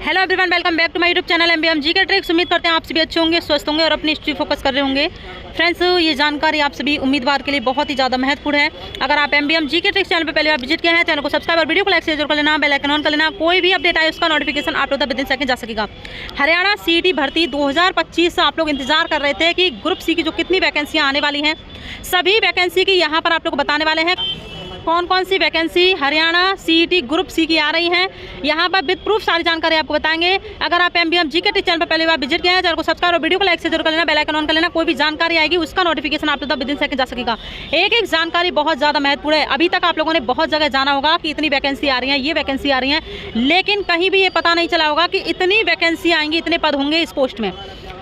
Hello everyone, welcome back to my YouTube channel MBM GK tricks. उम्मीद करते हैं आप सभी अच्छे होंगे, स्वस्थ होंगे और अपनी हिस्ट्री फोकस कर रहे होंगे। फ्रेंड्स, ये जानकारी आप सभी उम्मीदवार के लिए बहुत ही ज़्यादा महत्वपूर्ण है। अगर आप एमबीएम जीके ट्रिक्स चैनल पर पहले बार विजिट किया है, चैनल को सब्सक्राइब और वीडियो को लाइक से जरूर कर लेना, बेल आइकन ऑन कर लेना। कोई भी अपडेट आए उसका नोटिफिकेशन आप लोग तक विदिन सेकंड जा सकेगा। हरियाणा सीईटी भर्ती 2025 आप लोग इंतजार कर रहे थे कि ग्रुप सी की जो कितनी वैकेंसियाँ आने वाली हैं, सभी वैकेंसी की यहाँ पर आप लोग को बताने वाले हैं। कौन कौन सी vacancy Haryana CET group C की आ रही हैं, यहाँ पर विद प्रूफ सारी जानकारी आपको बताएंगे। अगर आप एमबीएम जीके ट्रिक्स चैनल पर पहली बार विजिट किया है, चैनल को सब्सक्राइब और वीडियो को लाइक से जरूर कर लेना, बेल आइकन ऑन कर लेना। कोई भी जानकारी आएगी उसका नोटिफिकेशन आप लोग तक विदिन सेकंड जा सकेगा। एक जानकारी बहुत ज़्यादा महत्वपूर्ण है। अभी तक आप लोगों ने बहुत जगह जाना होगा कि इतनी वैकेंसी आ रही है, ये वैकेंसी आ रही है, लेकिन कहीं भी ये पता नहीं चला होगा कि इतनी वैकेंसी आएंगी, इतने पद होंगे इस पोस्ट में।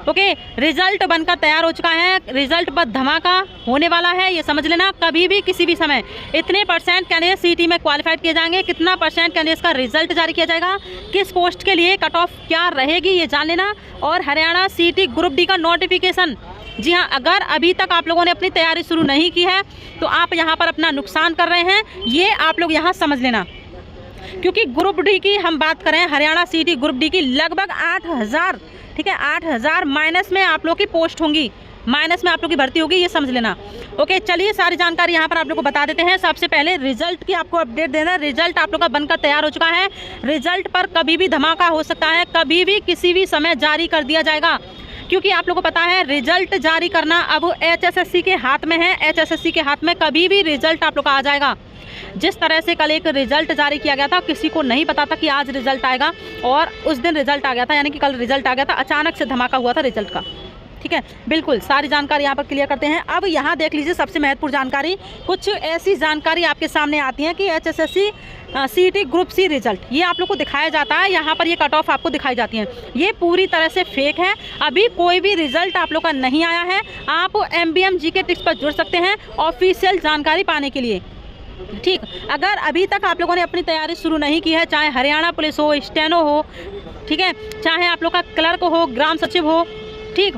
ओके, रिजल्ट बनकर तैयार हो चुका है, रिजल्ट पर धमाका होने वाला है, ये समझ लेना। कभी भी किसी भी समय इतने परसेंट कैंडिडेट सीईटी में क्वालिफाइड किए जाएंगे, कितना परसेंट कैंडिडेट्स का रिजल्ट जारी किया जाएगा, किस पोस्ट के लिए कट ऑफ क्या रहेगी, ये जान लेना। और हरियाणा सीईटी ग्रुप डी का नोटिफिकेशन, जी हाँ, अगर अभी तक आप लोगों ने अपनी तैयारी शुरू नहीं की है तो आप यहाँ पर अपना नुकसान कर रहे हैं, ये आप लोग यहाँ समझ लेना। क्योंकि ग्रुप डी की हम बात करें, हरियाणा सीईटी ग्रुप डी की लगभग 8000, ठीक है, 8000 माइनस में आप लोग की पोस्ट होंगी, माइनस में आप लोग की भर्ती होगी, ये समझ लेना। ओके, चलिए सारी जानकारी यहाँ पर आप लोग को बता देते हैं। सबसे पहले रिजल्ट की आपको अपडेट देना। रिजल्ट आप लोग का बनकर तैयार हो चुका है। रिजल्ट पर कभी भी धमाका हो सकता है, कभी भी किसी भी समय जारी कर दिया जाएगा, क्योंकि आप लोगों को पता है रिजल्ट जारी करना अब एचएसएससी के हाथ में है। एचएसएससी के हाथ में कभी भी रिजल्ट आप लोग का आ जाएगा। जिस तरह से कल एक रिजल्ट जारी किया गया था, किसी को नहीं पता था कि आज रिजल्ट आएगा और उस दिन रिजल्ट आ गया था, यानी कि कल रिजल्ट आ गया था, अचानक से धमाका हुआ था रिजल्ट का। ठीक है, बिल्कुल सारी जानकारी यहाँ पर क्लियर करते हैं। अब यहाँ देख लीजिए सबसे महत्वपूर्ण जानकारी, कुछ ऐसी जानकारी आपके सामने आती है कि HSSC CET group C result, ये आप लोग को दिखाया जाता है, यहाँ पर ये कट ऑफ आपको दिखाई जाती है, ये पूरी तरह से फेक है। अभी कोई भी रिजल्ट आप लोग का नहीं आया है। आप एमबीएम जीके ट्रिक्स पर जुड़ सकते हैं ऑफिशियल जानकारी पाने के लिए। ठीक, अगर अभी तक आप लोगों ने अपनी तैयारी शुरू नहीं की है, चाहे हरियाणा पुलिस हो, स्टेनो हो, ठीक है, चाहे आप लोग का क्लर्क हो, ग्राम सचिव हो, ठीक,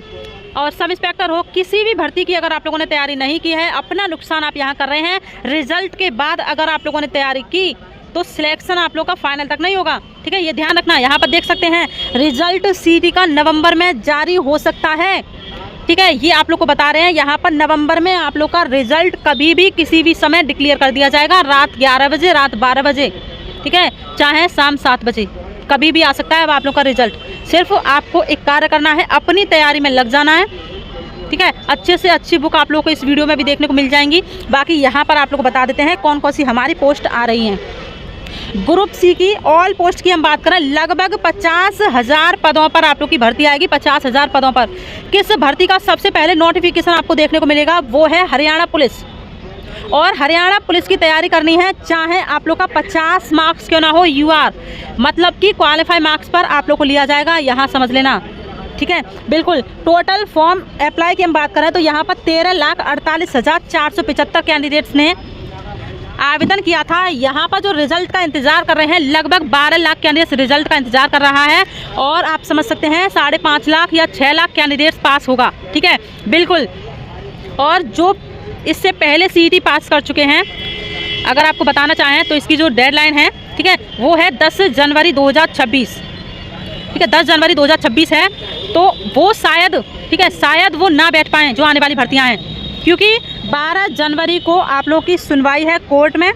और सब इंस्पेक्टर हो, किसी भी भर्ती की अगर आप लोगों ने तैयारी नहीं की है, अपना नुकसान आप यहाँ कर रहे हैं। रिजल्ट के बाद अगर आप लोगों ने तैयारी की तो सिलेक्शन आप लोग का फाइनल तक नहीं होगा। ठीक है, ये ध्यान रखना। यहाँ पर देख सकते हैं रिजल्ट सीईटी का नवंबर में जारी हो सकता है। ठीक है, ये आप लोग को बता रहे हैं, यहाँ पर नवंबर में आप लोग का रिजल्ट कभी भी किसी भी समय डिक्लेयर कर दिया जाएगा, रात 11 बजे, रात 12 बजे, ठीक है, चाहे शाम 7 बजे, कभी भी आ सकता है अब आप लोग का रिजल्ट। सिर्फ आपको एक कार्य करना है, अपनी तैयारी में लग जाना है। ठीक है, अच्छे से अच्छी बुक आप लोग को इस वीडियो में भी देखने को मिल जाएंगी। बाकी यहाँ पर आप लोग को बता देते हैं कौन कौन सी हमारी पोस्ट आ रही हैं। ग्रुप सी की ऑल पोस्ट की हम बात करें, लगभग 50,000 पदों पर आप लोग की भर्ती आएगी। 50,000 पदों पर किस भर्ती का सबसे पहले नोटिफिकेशन आपको देखने को मिलेगा, वो है हरियाणा पुलिस। और हरियाणा पुलिस की तैयारी करनी है, चाहे आप लोग का 50 मार्क्स क्यों ना हो, यूआर मतलब कि क्वालिफाई मार्क्स पर आप लोग को लिया जाएगा, यहाँ समझ लेना। ठीक है, बिल्कुल। टोटल फॉर्म अप्लाई की हम बात करें तो यहाँ पर 13,48,475 कैंडिडेट्स ने आवेदन किया था। यहाँ पर जो रिजल्ट का इंतजार कर रहे हैं, लगभग 12 लाख कैंडिडेट्स रिजल्ट का इंतजार कर रहा है, और आप समझ सकते हैं 5.5 लाख या 6 लाख कैंडिडेट्स पास होगा। ठीक है, बिल्कुल। और जो इससे पहले सीईटी पास कर चुके हैं, अगर आपको बताना चाहें तो इसकी जो डेडलाइन है, ठीक है, वो है 10 जनवरी 2026। ठीक है, 10 जनवरी 2026 है, तो वो शायद, ठीक है, शायद वो ना बैठ पाएँ जो आने वाली भर्तियाँ हैं, क्योंकि 12 जनवरी को आप लोग की सुनवाई है कोर्ट में,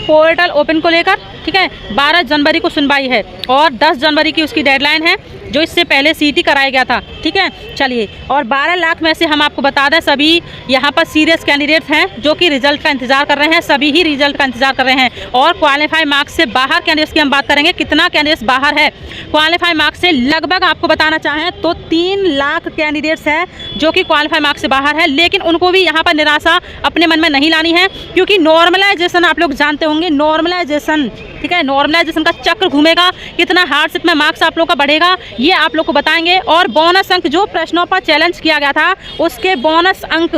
पोर्टल ओपन को लेकर। ठीक है, 12 जनवरी को सुनवाई है और 10 जनवरी की उसकी डेडलाइन है, जो इससे पहले सीईटी कराया गया था। ठीक है, चलिए, और 12 लाख में से हम आपको बता दें, सभी यहाँ पर सीरियस कैंडिडेट्स हैं जो कि रिजल्ट का इंतजार कर रहे हैं, सभी ही रिजल्ट का इंतजार कर रहे हैं। और क्वालिफाई मार्क्स से बाहर कैंडिडेट्स की हम बात करेंगे, कितना कैंडिडेट्स बाहर है क्वालिफाई मार्क्स से, लगभग आपको बताना चाहें तो 3 लाख कैंडिडेट्स हैं जो कि क्वालिफाई मार्क्स से बाहर है। लेकिन उनको भी यहाँ पर निराशा अपने मन में नहीं लानी है, क्योंकि नॉर्मलाइजेशन आप लोग जानते होंगे, नॉर्मलाइजेशन, ठीक है, नॉर्मलाइजेशन का चक्र घूमेगा, कितना हार्डशिप में मार्क्स आप लोग का बढ़ेगा, ये आप लोग को बताएंगे। और बोनस अंक, जो प्रश्नों पर चैलेंज किया गया था, उसके बोनस अंक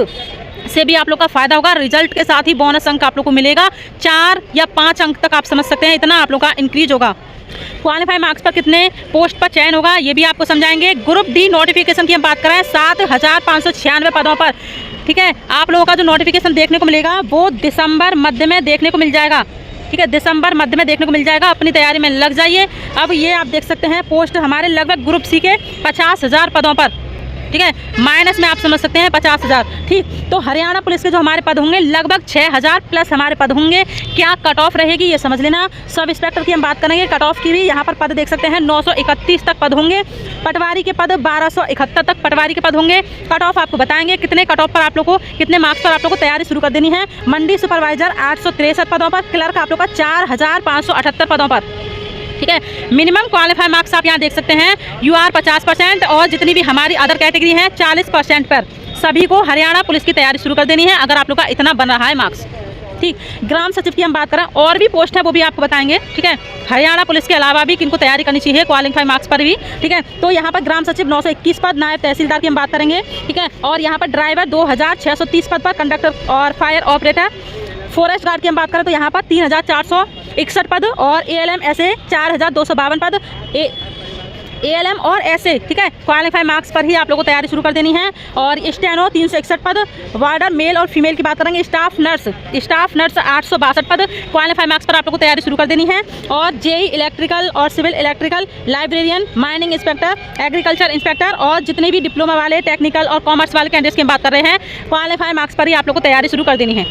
से भी आप लोग का फायदा होगा। रिजल्ट के साथ ही बोनस अंक आप लोग को मिलेगा, 4 या 5 अंक तक आप समझ सकते हैं, इतना आप लोग का इंक्रीज होगा। क्वालिफाई मार्क्स पर कितने पोस्ट पर चयन होगा, ये भी आपको समझाएंगे। ग्रुप डी नोटिफिकेशन की हम बात करें, 7,596 पदों पर, ठीक है, आप लोगों का जो नोटिफिकेशन देखने को मिलेगा वो दिसंबर मध्य में देखने को मिल जाएगा। ठीक है, दिसंबर मध्य में देखने को मिल जाएगा। अपनी तैयारी में लग जाइए। अब ये आप देख सकते हैं पोस्ट हमारे लगभग ग्रुप सी के 50,000 पदों पर, ठीक है, माइनस में आप समझ सकते हैं 50,000। ठीक, तो हरियाणा पुलिस के जो हमारे पद होंगे लगभग 6,000 प्लस हमारे पद होंगे। क्या कट ऑफ रहेगी ये समझ लेना। सब इंस्पेक्टर की हम बात करेंगे, कट ऑफ की भी यहाँ पर पद देख सकते हैं 931 तक पद होंगे। पटवारी के पद 1271 तक पटवारी के पद होंगे। कट ऑफ आपको बताएंगे कितने कट ऑफ पर आप लोग को, कितने मार्क्स पर आप लोग को तैयारी शुरू कर देनी है। मंडी सुपरवाइजर 863 पदों पर, क्लर्क आप लोग का 4,578 पदों पर, ठीक है। मिनिमम क्वालिफाई मार्क्स आप यहाँ देख सकते हैं UR 50% और जितनी भी हमारी अदर कैटेगरी है 40% पर सभी को हरियाणा पुलिस की तैयारी शुरू कर देनी है, अगर आप लोग का इतना बन रहा है मार्क्स। ठीक, ग्राम सचिव की हम बात करें, और भी पोस्ट है वो भी आपको बताएंगे, ठीक है। हरियाणा पुलिस के अलावा भी किनको तैयारी करनी चाहिए क्वालिफाई मार्क्स पर भी, ठीक है। तो यहाँ पर ग्राम सचिव 921 पद, नायब तहसीलदार की हम बात करेंगे, ठीक है। और यहाँ पर ड्राइवर 2630 पद पर, कंडक्टर और फायर ऑपरेटर, फॉरेस्ट गार्ड की हम बात करें तो यहाँ पर 3,461 पद और ALM ऐसे 4,252 पद, ALM और ऐसे, ठीक है। क्वालिफाई मार्क्स पर ही आप लोगों को तैयारी शुरू कर देनी है। और स्टेनो 361 पद, वार्डर मेल और फीमेल की बात करेंगे, स्टाफ नर्स 862 पद, क्वालिफाई मार्क्स पर आप लोगों को तैयारी शुरू कर देनी है। और JE इलेक्ट्रिकल और civil electrical, librarian, mining inspector, agriculture inspector और जितने भी डिप्लोमा वाले, टेक्निकल और कॉमर्स वाले कैंडिडेट्स की हम बात कर रहे हैं, क्वालिफाई मार्क्स पर ही आप लोग को तैयारी शुरू कर देनी है।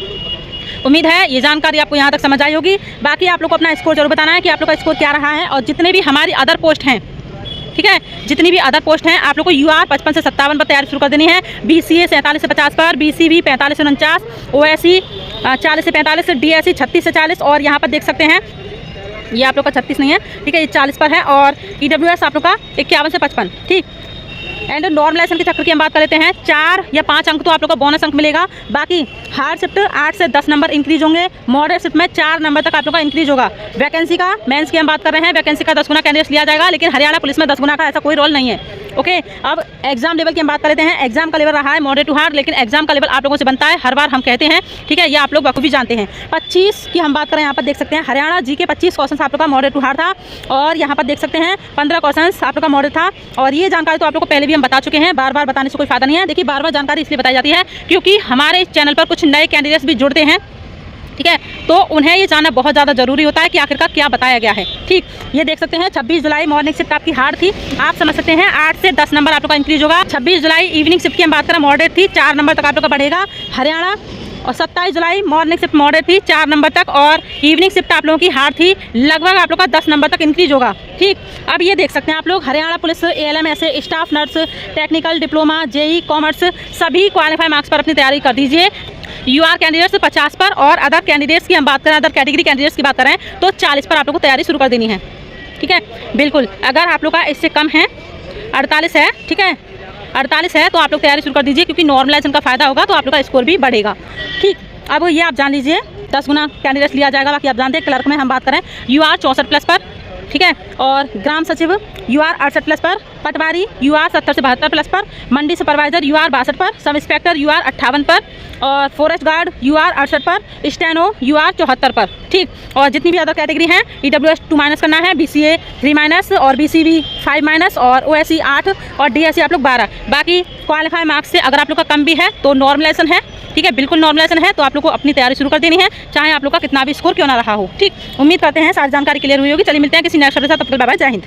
उम्मीद है ये जानकारी आपको यहाँ तक समझ आई होगी। बाकी आप लोग को अपना स्कोर जरूर बताना है कि आप लोग का स्कोर क्या रहा है। और जितने भी हमारी अदर पोस्ट हैं, ठीक है, जितनी भी अदर पोस्ट हैं आप लोग को UR 55 से 57 पर तैयारी शुरू कर देनी है। BCA 47 से 50 पर, BCB 45 से 49, OSC 40 से 45, DSC 36 से 40 और यहाँ पर देख सकते हैं ये आप लोग का 36 नहीं है, ठीक है, ये 40 पर है। और EWS आप लोग का 51 से 55, ठीक। एंड नॉर्मलाइजेशन के चक्कर की हम बात कर लेते हैं, 4 या 5 अंक तो आप लोग को बोनस अंक मिलेगा। बाकी हार्ड शिफ्ट 8 से 10 नंबर इंक्रीज होंगे, मॉडरेट शिफ्ट में 4 नंबर तक आप लोग का इंक्रीज होगा। वैकेंसी का, मेंस की हम बात कर रहे हैं, वैकेंसी का 10 गुना कैंडिडेट्स लिया जाएगा, लेकिन हरियाणा पुलिस में 10 गुना का ऐसा कोई रोल नहीं है। ओके, अब एग्जाम लेवल की हम बात कर लेते हैं। एग्जाम का लेवल रहा है मॉडरेट टू हार्ड, लेकिन एग्जाम का लेवल आप लोगों से बनता है, हर बार हम कहते हैं, ठीक है, ये आप लोग बखूबी जानते हैं। 25 की हम बात करें, यहाँ पर देख सकते हैं हरियाणा GK 25 क्वेश्चन आप लोग का मॉडरेट टू हार्ड था। और यहाँ पर देख सकते हैं 15 क्वेश्चन आप लोग का मॉडरेट था। और ये जानकारी तो आप लोग को पहले भी हम बता चुके हैं, बार बार बताने से कोई फायदा नहीं है। देखिए, बार बार जानकारी इसलिए बताई जाती है क्योंकि हमारे चैनल पर कुछ नए कैंडिडेट्स भी जुड़ते हैं, ठीक है, तो उन्हें ये जानना बहुत ज़्यादा जरूरी होता है कि आखिरकार क्या बताया गया है। ठीक, ये देख सकते हैं 26 जुलाई मॉर्निंग शिफ्ट आपकी हार्ड थी, आप समझ सकते हैं 8 से 10 नंबर आप लोग का इंक्रीज होगा। 26 जुलाई इवनिंग शिफ्ट की हम बात करें, मॉडरेट थी, 4 नंबर तक आप लोग का बढ़ेगा हरियाणा। और 27 जुलाई मॉर्निंग शिफ्ट मॉडरेट थी, 4 नंबर तक, और इवनिंग शिफ्ट आप लोगों की हार्ड थी, लगभग आप लोग का 10 नंबर तक इंक्रीज होगा। ठीक, अब ये देख सकते हैं आप लोग हरियाणा पुलिस ALM ऐसे staff nurse, technical, diploma, JE commerce सभी क्वालिफाई मार्क्स पर अपनी तैयारी कर दीजिए। UR कैंडिडेट्स 50 पर और अदर कैंडिडेट्स की हम बात करें, अदर कैटेगरी कैंडिडेट्स की बात करें तो 40 पर आप लोग को तैयारी शुरू कर देनी है। ठीक है, बिल्कुल, अगर आप लोग का इससे कम है 48 है, ठीक है, 48 है तो आप लोग तैयारी शुरू कर दीजिए, क्योंकि नॉर्मलाइजेशन का फायदा होगा तो आप लोग का स्कोर भी बढ़ेगा। ठीक, अब ये आप जान लीजिए 10 गुना कैंडिडेट्स लिया जाएगा। बाकी आप जानते हैं क्लर्क में हम बात करें UR 64 प्लस पर, ठीक है, और ग्राम सचिव UR 68 प्लस पर, पटवारी UR 70 से 72 प्लस पर, मंडी सुपरवाइजर UR 62 पर, सब इंस्पेक्टर UR 58 पर, और फॉरेस्ट गार्ड UR 68 पर, स्टेनो UR 74 पर। ठीक, और जितनी भी अदर कैटेगरी हैं EWS 2- करना है, BCA 3- और BCB 5- और OSC 8 और DSC आप लोग 12। बाकी क्वालिफाई मार्क्स से अगर आप लोग का कम भी है तो नॉर्मलाइजेशन है, ठीक है, बिल्कुल नॉर्मलाइजेशन है, तो आप लोग को अपनी तैयारी शुरू कर देनी है, चाहे आप लोग का कितना भी स्कोर क्यों ना रहा हो। ठीक, उम्मीद करते हैं सारी जानकारी क्लियर हुई होगी। चलिए मिलते हैं किसी नेक्स्ट वीडियो के साथ, तब तक बाय बाय, जय हिंद।